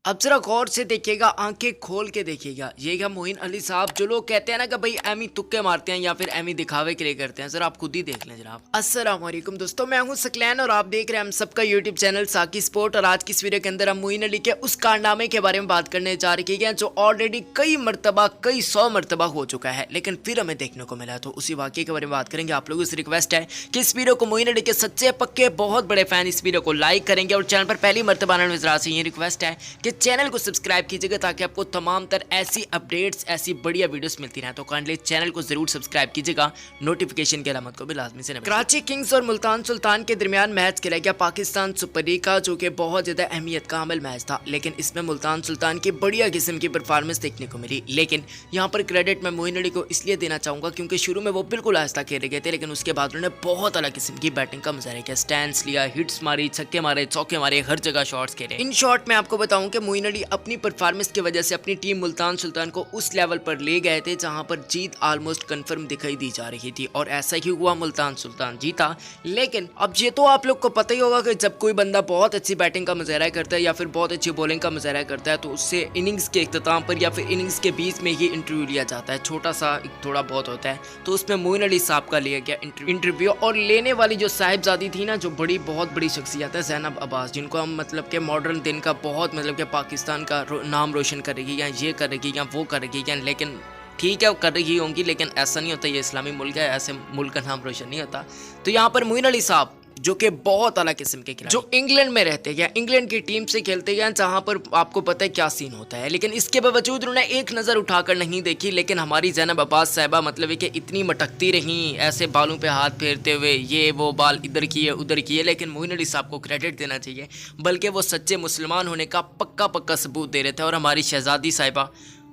अब जरा गौर से देखिएगा, आंखें खोल के देखिएगा। ये क्या मोइन अली साहब, जो लोग कहते हैं ना कि भाई एमी तुक्के मारते हैं या फिर एमी दिखावे के लिए करते हैं, जरा आप खुद ही देख लें जनाब। अस्सलाम वालेकुम दोस्तों, मैं हूं सकलैन और आप देख रहे हैं हम सबका यूट्यूब चैनल साकी स्पोर्ट। और आज की इस वीडियो के अंदर हम मोइन अली के उस कारनामे के बारे में बात करने जा रहे हैं जो ऑलरेडी कई सौ मरतबा हो चुका है, लेकिन फिर हमें देखने को मिला। तो उसी वाकये के बारे में बात करेंगे। आप लोगों से रिक्वेस्ट है कि इस वीडियो को मोइन अली के सच्चे पक्के बहुत बड़े फैन इस वीडियो को लाइक करेंगे और चैनल पर पहली मरतबा आने वाले से ये रिक्वेस्ट है कि चैनल को सब्सक्राइब कीजिएगा ताकि आपको तमाम तर ऐसी अपडेट्स, ऐसी बढ़िया वीडियोस मिलती रहें। तो काइंडली चैनल को जरूर सब्सक्राइब कीजिएगा, नोटिफिकेशन की अलामत को भी लाजमी से। कराची किंग्स और मुल्तान सुल्तान के दरमियान मैच खेला गया पाकिस्तान सुपर लीग का, जो कि बहुत ज्यादा अहमियत का हामिल मैच था, लेकिन इसमें मुल्तान सुल्तान की बढ़िया किस्म की परफॉर्मेंस देखने को मिली। लेकिन यहाँ पर क्रेडिट मैं मोइन अली को इसलिए देना चाहूंगा क्योंकि शुरू में वो बिल्कुल आहिस्ता खेले गए थे, लेकिन उसके बाद उन्होंने बहुत अलग किस्म की बैटिंग का मुजाहरा किया। स्टैंड्स लिया, हिट्स मारी, छक्के मारे, चौके मारे, हर जगह शॉट्स खेले। इन शॉर्ट में आपको बताऊं कि मोइन अली अपनी परफॉर्मेंस की वजह से अपनी टीम मुल्तान सुल्तान को उस लेवल पर ले गए थे जहां पर जीत ऑलमोस्ट कंफर्म दिखाई दी जा रही थी, और ऐसा ही हुआ, मुल्तान सुल्तान जीता। लेकिन अब ये तो आप लोग को पता ही होगा कि जब कोई बंदा बहुत अच्छी बैटिंग का मुजाहरा करता है या फिर बहुत अच्छी बॉलिंग का मुजाहरा करता है तो उससे इनिंग्स के इख्तिताम पर या फिर इनिंग्स के बीच में ही इंटरव्यू लिया जाता है। छोटा सा थोड़ा बहुत होता है, तो उसमें मोइन अली साहब का लिया गया इंटरव्यू। और लेने वाली जो साहिबजादी थी ना, जो बहुत बड़ी शख्सियत है, ज़ैनब अब्बास, जिनको हम मतलब के मॉडर्न दिन का बहुत मतलब के पाकिस्तान का नाम रोशन करेगी या ये करेगी या वो करेगी या, लेकिन ठीक है वो कर रही होंगी, लेकिन ऐसा नहीं होता। ये इस्लामी मुल्क है, ऐसे मुल्क का नाम रोशन नहीं होता। तो यहाँ पर मोइन अली साहब जो कि बहुत अलग किस्म के खिलाड़ी, जो इंग्लैंड में रहते हैं, इंग्लैंड की टीम से खेलते हैं, जहां पर आपको पता है क्या सीन होता है, लेकिन इसके बावजूद उन्होंने एक नज़र उठाकर नहीं देखी। लेकिन हमारी ज़ैनब अब्बास साहिबा मतलब है कि इतनी मटकती रहीं, ऐसे बालों पे हाथ फेरते हुए, ये वो बाल इधर किए उधर किए, लेकिन मोइन अली साहब को क्रेडिट देना चाहिए, बल्कि वो सच्चे मुसलमान होने का पक्का सबूत दे रहे थे। और हमारी शहजादी साहिबा,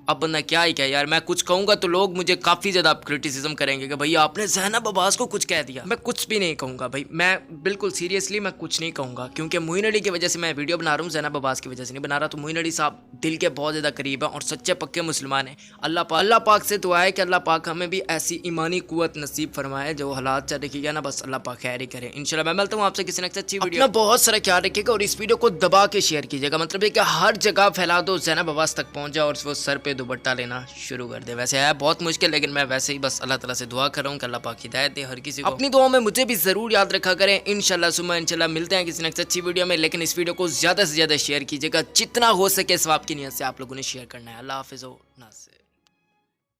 अब बंदा क्या ही क्या यार, मैं कुछ कहूँगा तो लोग मुझे काफ़ी ज़्यादा क्रिटिसिज्म करेंगे कि भैया आपने ज़ैनब अब्बास को कुछ कह दिया। मैं कुछ भी नहीं कहूँगा भाई, मैं बिल्कुल सीरियसली मैं कुछ नहीं कहूँगा, क्योंकि मोइन अली की वजह से मैं वीडियो बना रहा हूँ, ज़ैनब अब्बास की वजह से नहीं बना रहा। तो मोइन अली साहब दिल के बहुत ज़्यादा करीब हैं और सच्चे पक्के मुसलमान हैं। अल्लाह पाक से दुआ है कि अल्लाह पाक हमें भी ऐसी ईमानी कुव्वत नसीब फरमाए। जो हालात चल रही है ना, बस अल्लाह पाक खैर ही करे इंशाल्लाह। मैं मिलता हूँ आपसे किसी नेक्स्ट अच्छी वीडियो। बहुत सारा ख्याल रखिएगा और इस वीडियो को दबा के शेयर कीजिएगा, मतलब है कि हर जगह फैला दो, ज़ैनब अब्बास तक पहुँच जाए और वो सर पे दुपट्टा लेना शुरू कर दे। वैसे है बहुत मुश्किल, लेकिन मैं वैसे ही बस अल्लाह ताला से दुआ कर रहा हूँ कि अल्लाह पाक हिदायत दे हर किसी को। अपनी दुआओं में मुझे भी जरूर याद रखा करें। इंशाल्लाह सुबह इंशाल्लाह मिलते हैं किसी नेक्स्ट अच्छी वीडियो में, लेकिन इस वीडियो को ज़्यादा से ज़्यादा शेयर कीजिएगा, जितना हो सके सवाब की नियत से आप लोगों ने शेयर करना है। अल्लाह हाफिज़।